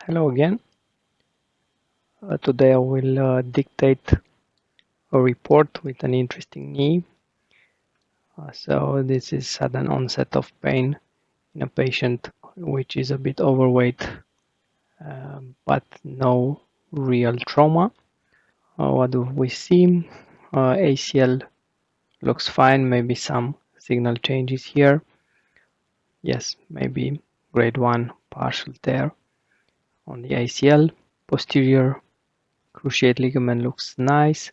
Hello again. Today I will dictate a report with an interesting knee. So this is sudden onset of pain in a patient which is a bit overweight, but no real trauma. What do we see? ACL looks fine, maybe some signal changes here. Yes, maybe grade 1 partial tear on the ACL. Posterior cruciate ligament looks nice.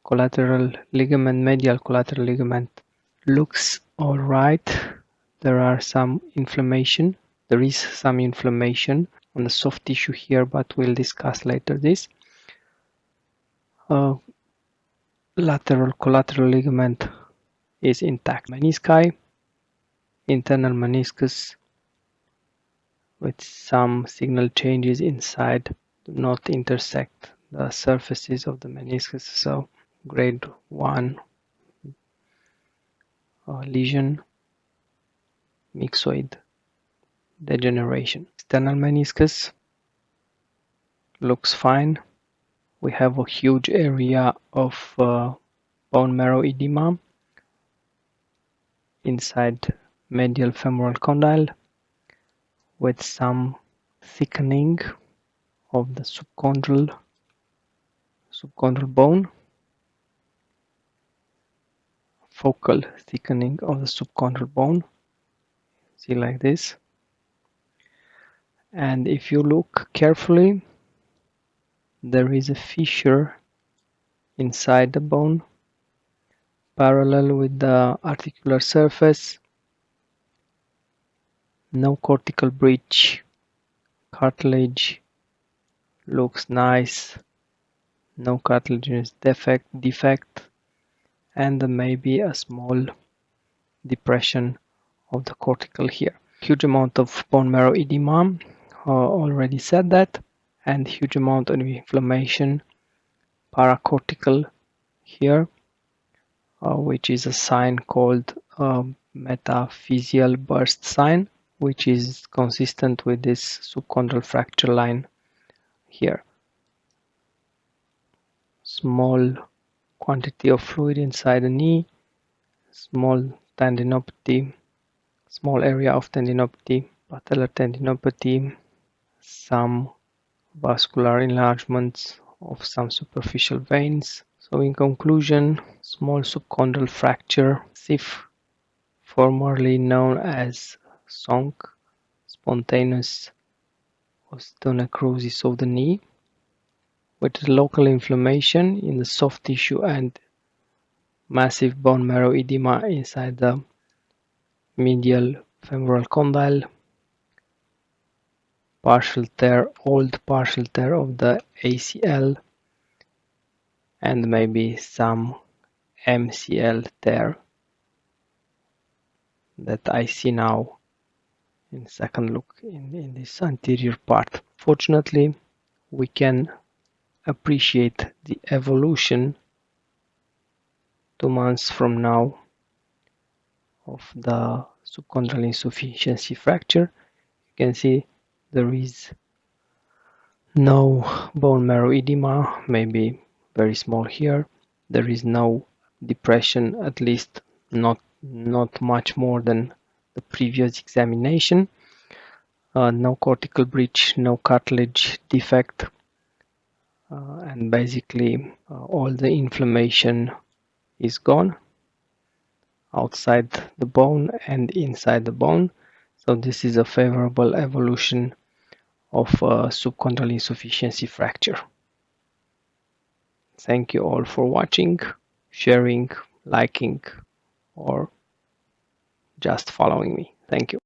Collateral ligament, medial collateral ligament looks all right. There is some inflammation on the soft tissue here, but we'll discuss later this. Lateral collateral ligament is intact. Menisci, internal meniscus with some signal changes inside, do not intersect the surfaces of the meniscus, so grade 1 lesion, myxoid degeneration. External meniscus looks fine. We have a huge area of bone marrow edema inside medial femoral condyle with some thickening of the subchondral bone, focal thickening of the subchondral bone, see like this. And if you look carefully, there is a fissure inside the bone parallel with the articular surface. No cortical breach, cartilage looks nice, no cartilaginous defect, and maybe a small depression of the cortical here. Huge amount of bone marrow edema, already said that, and huge amount of inflammation paracortical here, which is a sign called metaphyseal burst sign, which is consistent with this subchondral fracture line here. Small quantity of fluid inside the knee, small tendinopathy, small area of tendinopathy, patellar tendinopathy, some vascular enlargements of some superficial veins. So in conclusion, small subchondral fracture, SIF, formerly known as SONC, spontaneous osteonecrosis of the knee, with local inflammation in the soft tissue and massive bone marrow edema inside the medial femoral condyle, old partial tear of the ACL, and maybe some MCL tear that I see now in second look in this anterior part. Fortunately, we can appreciate the evolution 2 months from now of the subchondral insufficiency fracture. You can see there is no bone marrow edema, maybe very small here. There is no depression, at least not much more than the previous examination. No cortical breach, no cartilage defect, and basically all the inflammation is gone outside the bone and inside the bone. So this is a favorable evolution of subchondral insufficiency fracture. Thank you all for watching, sharing, liking, or just following me. Thank you.